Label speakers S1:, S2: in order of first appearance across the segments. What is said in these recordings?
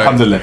S1: الحمد لله.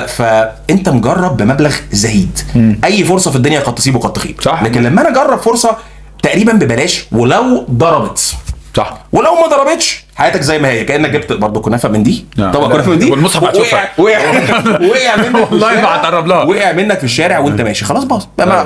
S1: فانت مجرب بمبلغ زهيد، اي فرصه في الدنيا قد تصيب وقد تخيب، لكن لما انا اجرب فرصه تقريبا ببلاش ولو ضربت
S2: صح،
S1: ولو ما ضربتش حياتك زي ما هي، كانك جبت برضه كنافه من دي، طبعا كنافه من دي
S2: والمصحف هتشوفها
S1: وقع منك
S2: والله ما هتقرب لها،
S1: وقع منك في الشارع وانت ماشي خلاص باظ.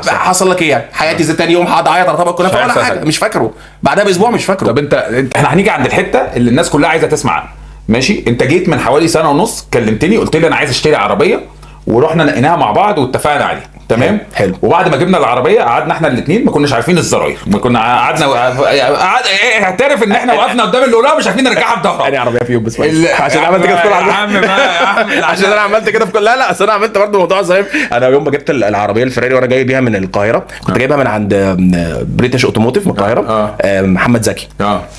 S1: حصل لك ايه يعني؟ حياتي زي تاني يوم هقعد اعيط على طبق كنافه ولا حاجه، مش فاكره، بعدها باسبوع مش فاكره.
S2: طب انت احنا هنيجي عند الحته اللي الناس كلها عايزه تسمع. ماشي، انت جيت من حوالي سنه ونص كلمتني قلت لي انا عايز اشتري عربيه، ورحنا نقيناها مع بعض واتفقنا عليه، تمام
S1: حلو.
S2: وبعد ما جبنا العربيه قعدنا احنا الاثنين ما كناش عارفين الزراير، ما كنا قعدنا اعترف ان احنا وقفنا قدام اللي قلنا مش عارفين نرجعها بظهرها.
S1: انا عربيه فيهم بس عشان عملت كده في كل عشان انا عملت كده في كل لا اصل انا عملت برضه موضوع زي انا يوم ما جبت العربيه الفيراري وانا جاي بيها من القاهره، كنت جايبها من عند بريتش اوتوموتيف من القاهره، محمد زكي،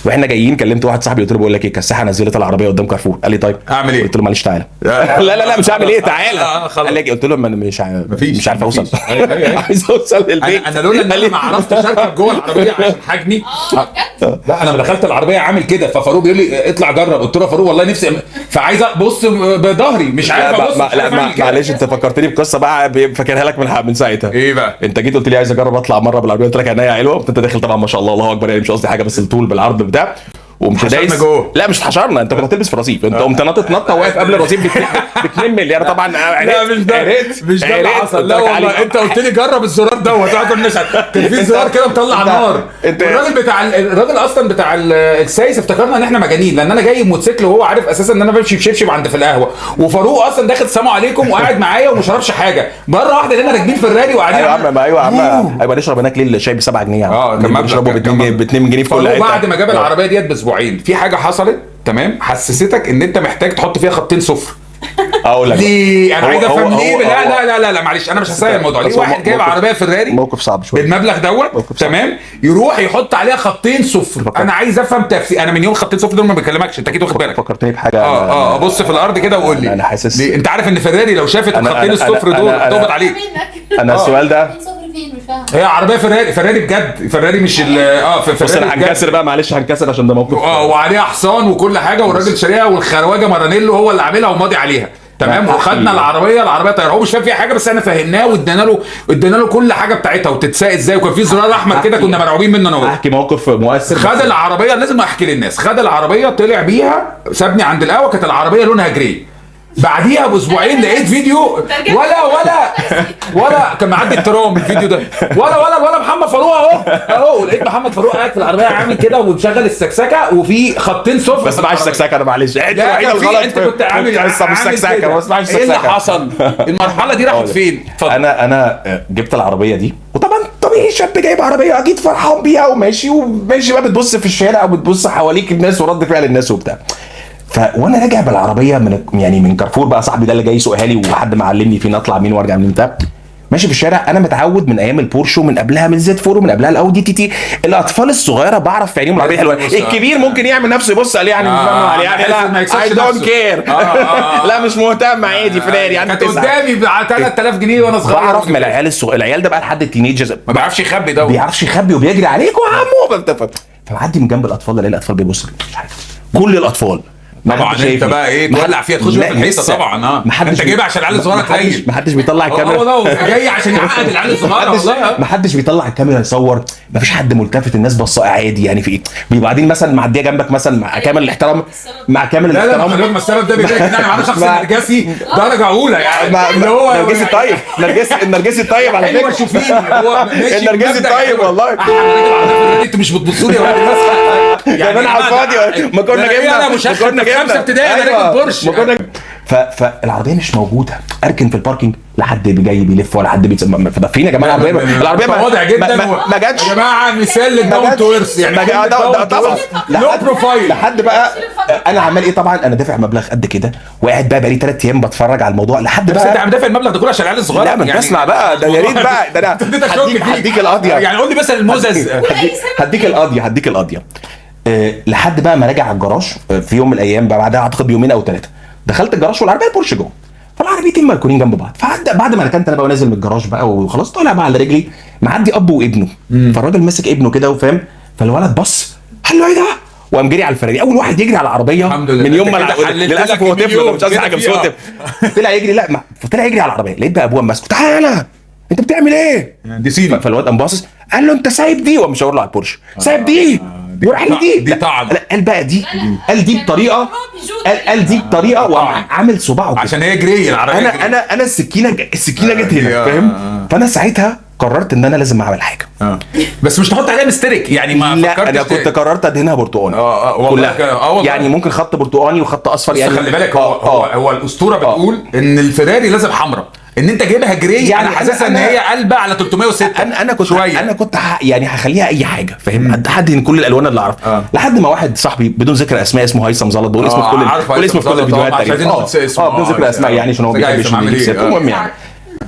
S1: واحنا جايين كلمت واحد صاحبي قلت له بقول لك ايه الكساحه نزلت العربيه قدام كارفور، قال لي طيب
S2: اعمل ايه؟
S1: قلت له معلش تعالى. لا مش هعمل ايه تعالى. قال لي قلت له انا مش عارف اوصل، عايز اوصل البيت.
S2: انا لولا ان انا ما عرفتش اركب جوه العربيه عشان حجمي، لا انا دخلت العربيه عامل كده، ففاروق بيقول لي اطلع جرب، قلت له فاروق والله نفسي فعايز ابص بظهري مش عارف ابص.
S1: لا معلش انت فكرتني بقصه بقى فاكرها لك من ساعتها.
S2: ايه بقى؟
S1: انت جيت قلت لي عايز اجرب اطلع مره بالعربيه، قلت لك عينيا حلوه، انت داخل طبعا ما شاء الله الله اكبر يعني مش قصدي حاجه بس الطول بالعرض بتاع ومش دايس. لا مش اتحشرنا، انت كنت هتلبس في الرصيف، انت قمت نطت نطه واقف قبل الرصيف ب 2 مليار طبعا.
S2: لا مش ده اللي حصل، لا والله انت قلت لي جرب الزرار دوت، كان في زرار كده مطلع نار، الراجل اصلا بتاع السايس افتكرنا ان احنا مجانين، لان انا جاي موتوسيكل وهو عارف اساسا ان انا بمشي بشبشب عند في القهوه، وفاروق اصلا داخل سلام عليكم وقاعد معايا وما شربش حاجه، مره واحده لقينا راكبين فيراري وقاعدين.
S1: ايوه يا عم ايوه نشرب هناك ليه الشاي ب 7 جنيه يعني،
S2: كان
S1: بنشربه ب 2 جنيه في كل حته.
S2: بعد ما جاب العربيه ديت باسبوعين في حاجه حصلت تمام حسستك ان انت محتاج تحط فيها خطين صفر.
S1: اقول لك
S2: ليه انا عايز افهم ليه. لا معلش انا مش هسهل الموضوع. ليه واحد جايب عربيه فيراري
S1: موقف صعب شويه
S2: بالمبلغ دوت تمام يروح يحط عليها خطين صفر؟ انا عايز افهم تفسير. انا من يوم خطين صفر دول ما بكلمكش، انت اكيد واخد بالك.
S1: فكرتني بحاجه.
S2: بص في الارض كده وقول لي.
S1: انا حاسس
S2: انت عارف ان فيراري لو شافت الخطين الصفر دول هتقبض عليك.
S1: انا السؤال ده
S2: هي عربيه فيراري بجد، فيراري مش
S1: بص انا هنكسر بقى معلش هنكسر عشان ده موقف
S2: وعليها حصان وكل حاجه والراجل شاريها والخواجه مارانيلو هو اللي عاملها وماضي عليها تمام. وخدنا العربيه طايره، هو مش فاهم فيها حاجه بس احنا فهمناه وادينا له كل حاجه بتاعتها وتتساق ازاي، وكان في زرار احمر كده كنا مرعوبين منه انا.
S1: احكي موقف مؤثر.
S2: خد العربيه لازم احكي للناس، خد العربيه طلع بيها سابني عند القهوه، كانت العربيه لونها جراي. بعديها باسبوعين لقيت فيديو ولا كان معدي الترام الفيديو ده ولا محمد فاروق اهو لقيت محمد فاروق قاعد في العربيه عامل كده ومشغل السكسكه وفي خطين صفر
S1: بس ما اسمعش سكسكه. انا معلش
S2: انت كنت عامل
S1: لسه مش سكسكه ما اسمعش سكسكه.
S2: ايه اللي حصل؟ المرحله دي راحت فين؟
S1: انا جبت العربيه دي وطبعا طبيعي شاب جايب عربيه اكيد فرحان بيها وماشي بقى بتبص في الشارع وبتبص حواليك الناس ورد فعل الناس وبتاع. وانا راجع بالعربيه من كارفور بقى، صاحبي ده اللي جاي يسوقها لي وحد معلمني فين اطلع مين وارجع منين بتاع، ماشي في الشارع. انا متعود من ايام البورشو، من قبلها من زد فور، ومن قبلها الاودي تي تي. الاطفال الصغيره بعرف في عينيهم العربيه حلوه. الكبير ممكن يعمل نفسه يبص عليه يعني لا اي دونت كير لا مش مهتم عادي فلان يعني.
S2: كانت قدامي ب 3000 جنيه وانا صغير.
S1: بعرف من العيال ده بقى لحد التينيجرز
S2: ما بيعرفش يخبي ده،
S1: بيعرفش يخبي وبيجري عليك وعمو فمعدي من جنب الاطفال الاقي الاطفال بيبص مش عارف كل الاطفال
S2: طبعا. انت بقى ايه تولع فيها تخش في الحيطه طبعا. انت جايبها عشان العيال الصغيره تريل.
S1: ما حدش بيطلع الكاميرا
S2: جاي عشان يعقد العيال الصغيره والله.
S1: ما حدش بيطلع الكاميرا يصور، ما فيش حد ملتفت، الناس بصه عادي يعني. في ايه بعدين مثلا معديه جنبك مثلا مع كامل الاحترام
S2: لا ما السبب ده بيبقى ان انا معاه شخص نرجسي درجه اولى يعني اللي هو
S1: النرجسي الطيب. النرجسي الطيب على فكره.
S2: ايوه شوفيني هو ماشي
S1: النرجسي الطيب والله.
S2: انتوا مش بتبصوا لي
S1: يعني انا على الفاضي ما كنا جبنا
S2: 5 ابتدائي بورش
S1: فالعربيه مش موجوده. اركن في الباركينج لحد جاي بيلف ولا حد فين يا جماعه؟ العربيه
S2: واضح جدا
S1: ما جاتش
S2: يا جماعه. مثال للداون تو ايرث يعني
S1: طبعا
S2: لو بروفايل
S1: لحد بقى انا عمال ايه. طبعا انا دافع مبلغ قد كده وقاعد بقى لي 3 ايام بتفرج على الموضوع لحد
S2: بقى. بس انت دافع المبلغ ده كله عشان العيال الصغيره
S1: يعني. لا اسمع بقى ده يا ريت بقى ده انا هديك القضيه
S2: يعني. قول لي مثلا الموزز
S1: هديك القضيه لحد بقى ما راجع على الجراج في يوم من الايام بقى بعدها اعتقد بيومين او 3 دخلت الجراج والعربيه بورش جوه، فالعربيتين مركونين جنب بعض. بعد ما ركنت انا بقى ونازل من الجراج بقى وخلاص طالع بقى على رجلي معدي اب وابنه. فالراجل ماسك ابنه كده وفاهم، فالولد بص قال له ايه ده؟ وقام جري على الفراري. اول واحد يجري على العربيه
S2: الحمد لله.
S1: من يوم ما
S2: للاسف
S1: هو طفل مش قصدي حاجه، بس هو طفل طلع يجري. لا طلع يجري على العربيه، لقيت بقى ابوه ماسكه، تعالى انت بتعمل ايه؟
S2: دي صيني.
S1: فالواد قام باصص قال له انت سايب دي، وقام مشاور له على البورش، سايب دي وراح لي
S2: دي طعن.
S1: قال بقى دي، قال دي بطريقه، قال دي بطريقه وعامل صباعه كده
S2: عشان هي جري العربيه.
S1: انا السكينه جت هنا، فاهم؟ فانا ساعتها قررت ان انا لازم اعمل حاجه.
S2: بس مش تحط عليها مسترك يعني، ما
S1: لا انا كنت قررت ادهنها برتقاني كلها. يعني ممكن خط برتقاني وخط اصفر يعني.
S2: خلي بالك هو الاسطوره بتقول ان الفيراري لازم حمراء، ان انت جايبها جري يعني انا حاسسها ان هي قلبه على 306.
S1: انا كنت شويه، انا كنت يعني هخليها اي حاجه، فاهم؟ هدهن كل الالوان اللي اعرفها. لحد ما واحد صاحبي بدون ذكر اسماء اسمه هيثم زلط، بقول اسمه في كل الفيديوهات تقريبا، بدون ذكر اسماء يعني عشان هو ما بيحبش يجيب. المهم يعني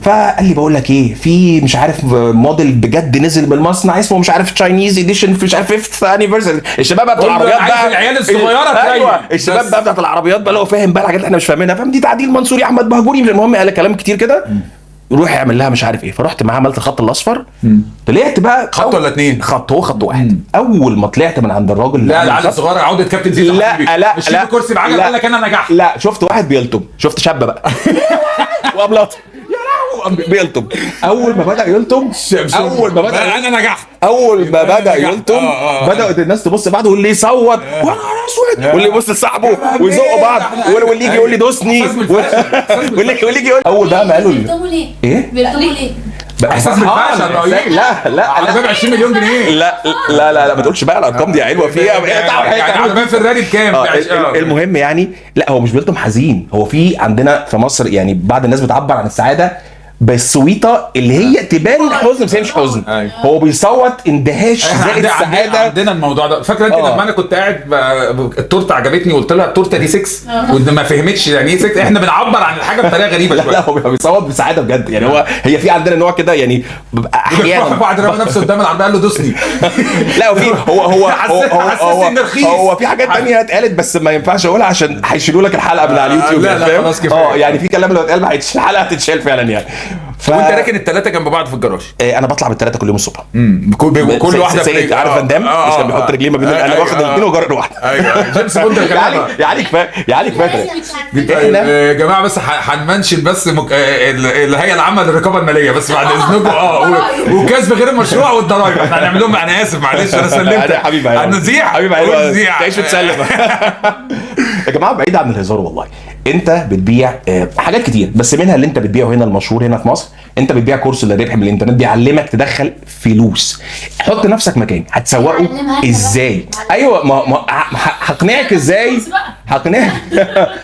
S1: فقال لي بقول لك ايه، في مش عارف موديل بجد نزل من المصنع اسمه مش عارف تشاينيز اديشن مش عارف 5th انيفرساري. الشباب بقى بتاع العربيات بقى،
S2: العيال الصغيره
S1: ايوه الشباب بقى بتاعت العربيات بقى اللي هو فاهم بقى الحاجات اللي احنا مش فاهمينها، فاهم؟ دي تعديل منصوري احمد بهجوري. المهم قال كلام كتير كده، روح اعمل لها مش عارف ايه. فرحت معاه عملت الخط الاصفر. طلعت بقى
S2: خط ولا اتنين؟
S1: هو خط واحد. اول ما طلعت من عند الراجل
S2: لا العيال الصغيره عوده كابتن زيزو،
S1: لا
S2: مش كرسي بعجل قال لك انا نجحت.
S1: لا شفت واحد بيلطم، شفت شاب بقى وابلط بيلطم. اول ما بدا يلطم
S2: انا نجحت.
S1: اول ما بدا يلطم بدات الناس تبص بعض، واللي يصوت وانا اسود، واللي يبص لصاحبه ويزقوا بعض، واللي يجي يقول لي دوسني، واللي يجي يقول. اول بقى ما قالوا لي ايه
S3: بيلطموا ليه؟
S2: احساس بالفشل رهيب.
S1: لا
S2: على باب 20 مليون جنيه.
S1: لا ما تقولش بقى الارقام دي علوه فيها
S2: يعني على باب فيراري بكام؟
S1: المهم يعني لا هو مش بيلطم حزين. هو في عندنا في مصر يعني بعض الناس بتعبر عن السعاده بالسويطه اللي هي تبان حزن بس هي مش حزن. هو بيصوت اندهاش زائد السعاده.
S2: عندنا الموضوع ده. فاكره انت لما انا كنت قاعد التورته عجبتني وقلت لها التورته دي 6 وما فهمتش يعني ايه 6. احنا بنعبر عن الحاجه بطريقه غريبه شويه.
S1: لا هو بيصوت بسعاده بجد يعني. هي في عندنا نوع كده يعني
S2: احيانا بعد رمى نفسه قدام العربيه قال له دوسني.
S1: لا هو في حاجات تانية اتقالت بس ما ينفعش اقولها عشان هيشيلوا لك الحلقه من على اليوتيوب.
S2: لا خلاص كفايه.
S1: يعني في كلام لو اتقال الحلقه هتتشال فعلا يعني.
S2: وانت راكن الثلاثه جنب بعض في الجراج؟
S1: انا بطلع بالثلاثه كل يوم الصبح.
S2: كل واحده
S1: سيد عارف فان دام مش كان بيحط رجليه ما بين انا واخد الاثنين وجرر واحده.
S2: ايوه جيمس بوند
S1: يعني كفايه
S2: يا جماعه. بس هنمنشن بس الهيئه العامه للرقابه الماليه بس بعد اذنكم. وكسب غير المشروع والضرايب احنا هنعمل لهم. انا اسف معلش انا سلمت
S1: حبيبي
S2: هنذيع
S1: حبيبي تعيش وتسلم. يا جماعه بعيد عن الهزار والله، انت بتبيع حاجات كتير بس منها اللي انت بتبيعه هنا المشهور هنا في مصر. انت بتبيع كورس للربح من الانترنت بيعلمك تدخل فلوس. حط نفسك مكاني هتسوقه ازاي؟ ايوه ما هقنعك ازاي؟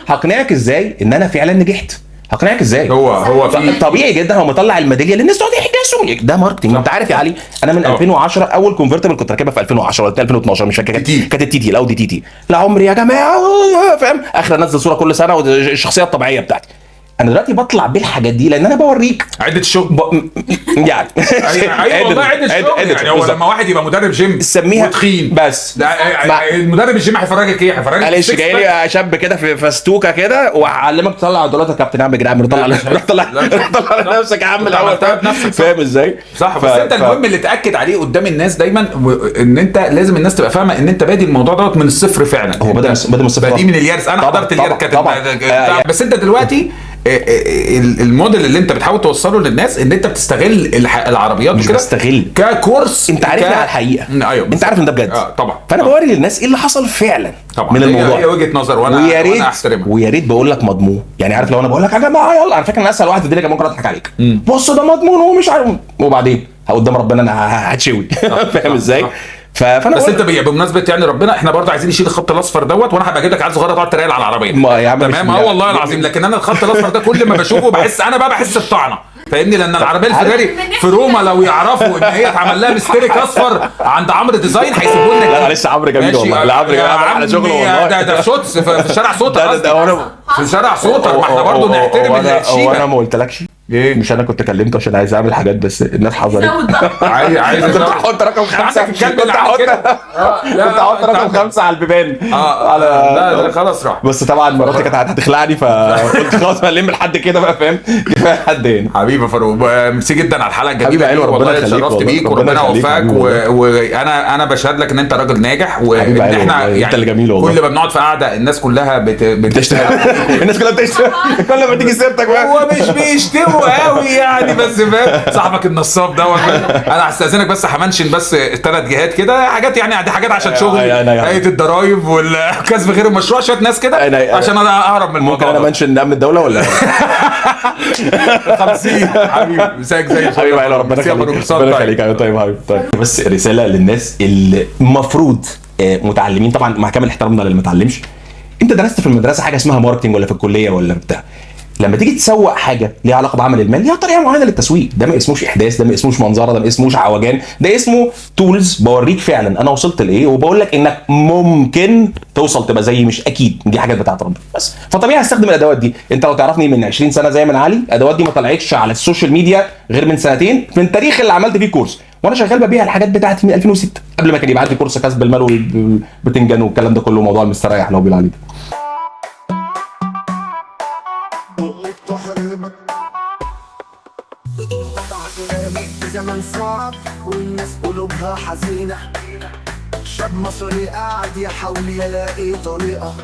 S1: هقنعك ازاي ان انا فعلا نجحت؟ هقنعك ازاي؟
S2: هو
S1: طبيعي جدا هو مطلع الميداليه اللي الناس تقعد يحجزوا. ده ماركتنج. انت عارف يا علي انا من 2010 اول كونفرتبل كنت راكبها في 2010 ولا 2012 مش فاكر كانت التيتي الاودي تيتي. لا عمري يا جماعه فاهم اخر انزل صوره كل سنه والشخصيه الطبيعيه بتاعتي. انا دلوقتي بطلع بالحاجات دي لان انا بوريك
S2: عده الشغل
S1: يعني.
S2: ايوه والله عده الشغل يعني. هو لما واحد يبقى مدرب جيم
S1: سميها
S2: وتخين
S1: بس
S2: المدرب الجيم هيفرجك ايه؟ هيفرجك
S1: معلش جاي لي شاب كده في فستوكه كده وهعلمك تطلع عضلات يا كابتن. يا عم يا جدعان طلع نفسك يا عم الاول فاهم ازاي؟
S2: صح. بس انت المهم اللي تاكد عليه قدام الناس دايما ان انت لازم الناس تبقى فاهمه ان انت بادي الموضوع دوت من الصفر فعلا.
S1: هو بدا من الصفر،
S2: بادي من اليرس. انا حضرت اليرس بس انت دلوقتي الموديل اللي انت بتحاول توصله للناس ان انت بتستغل العربيات
S1: مش بتستغل
S2: ككورس.
S1: انت عارفني على الحقيقه.
S2: ايوه
S1: انت عارف ان ده بجد.
S2: طبعا.
S1: فانا بوري للناس ايه اللي حصل فعلا
S2: طبعا
S1: من الموضوع.
S2: هي وجهه نظر وانا احترمها.
S1: ويا ريت بقول لك مضمون يعني. عارف لو انا بقول لك يا جماعه يلا انا فاكر ان اسهل واحد في الدنيا كان ممكن اضحك عليك. بص ده مضمون ومش عارف وبعدين قدام ربنا انا هتشوي. فاهم ازاي؟ فانا
S2: بس انت بمناسبه يعني ربنا احنا برضه عايزين نشيل الخط الاصفر دوت. وانا هبقى اجيب لك عيال صغيره تقعد تراقل على العربيه تمام. والله العظيم. لكن انا الخط الاصفر ده كل ما بشوفه بحس بطعنه فاهمني. لان العربيه الفيراري في روما لو يعرفوا ان هي اتعمل لها مستريك اصفر عند عمرو ديزاين هيسيبوا لنا.
S1: لا لسه عمرو جميل والله. لا عمرو جميل على شغله والله.
S2: ده في شوتس في شارع سوتر. في شارع سوتر. ما احنا برضه نحترم الشيبه.
S1: وانا ما قلتلكش
S2: ايه
S1: مش انا كنت كلمته عشان عايز اعمل حاجات بس الناس حذرت.
S2: عايز
S1: كنت هحط رقم 5 كنت هحط رقم 5 على البيبان على
S2: لا خلاص راح.
S1: بس طبعا مراتي كانت هتخلعني فقلت خلاص هنلم لحد كده بقى فاهم كفايه حد هنا.
S2: حبيبي فاروق ميرسي جدا على الحلقه الجميله
S1: دي
S2: والله اتشرفت بيك وربنا يوفقك وانا بشهد لك ان انت راجل ناجح وان احنا يعني كل ما بنقعد في قعده الناس كلها بتشتغل
S1: الناس كلها بتشتغل كل ما تيجي سيرتك بقى
S2: هو مش بيشتموا قوي يعني بس فاهم صاحبك النصاب دوت. انا هستاذنك بس همنشن بس 3 جهات كده حاجات يعني دي حاجات عشان شغل هيئه الضرايب والكسب غير المشروع شويه ناس كده عشان انا اهرب من الموضوع.
S1: ممكن انا منشن امن الدوله ولا
S2: 50 حبيبي مساك زي الفل
S1: حبيبي ربنا يخليك طيب حبيبي طيب بس رساله للناس اللي المفروض متعلمين طبعا مع كامل احترامنا للي ما اتعلمش. انت درست في المدرسه حاجه اسمها ماركتنج ولا في الكليه ولا بتاع لما تيجي تسوق حاجه ليها علاقه بعمل المال ليها طريقه معينه للتسويق. ده ما اسموش احداث ده ما اسموش منظره ده ما اسموش عوجان ده اسمه تولز بوريك فعلا انا وصلت لايه وبقول لك انك ممكن توصل تبقى زي مش اكيد دي حاجات بتاعت ربنا بس. فطبيعي هستخدم الادوات دي. انت لو تعرفني من 20 سنه زي من علي الادوات دي ما طلعتش على السوشيال ميديا غير من 2 من التاريخ اللي عملت فيه كورس وانا شغال ببيع الحاجات بتاعتي من 2006 قبل ما كان يبعت لي كورس كسب المال والبتنجان والكلام ده كله موضوع المستريح لو بيقول عليه
S3: زمن صعب والناس قلوبها حزينة شاب مصري قاعد يحاول يلاقي طريقة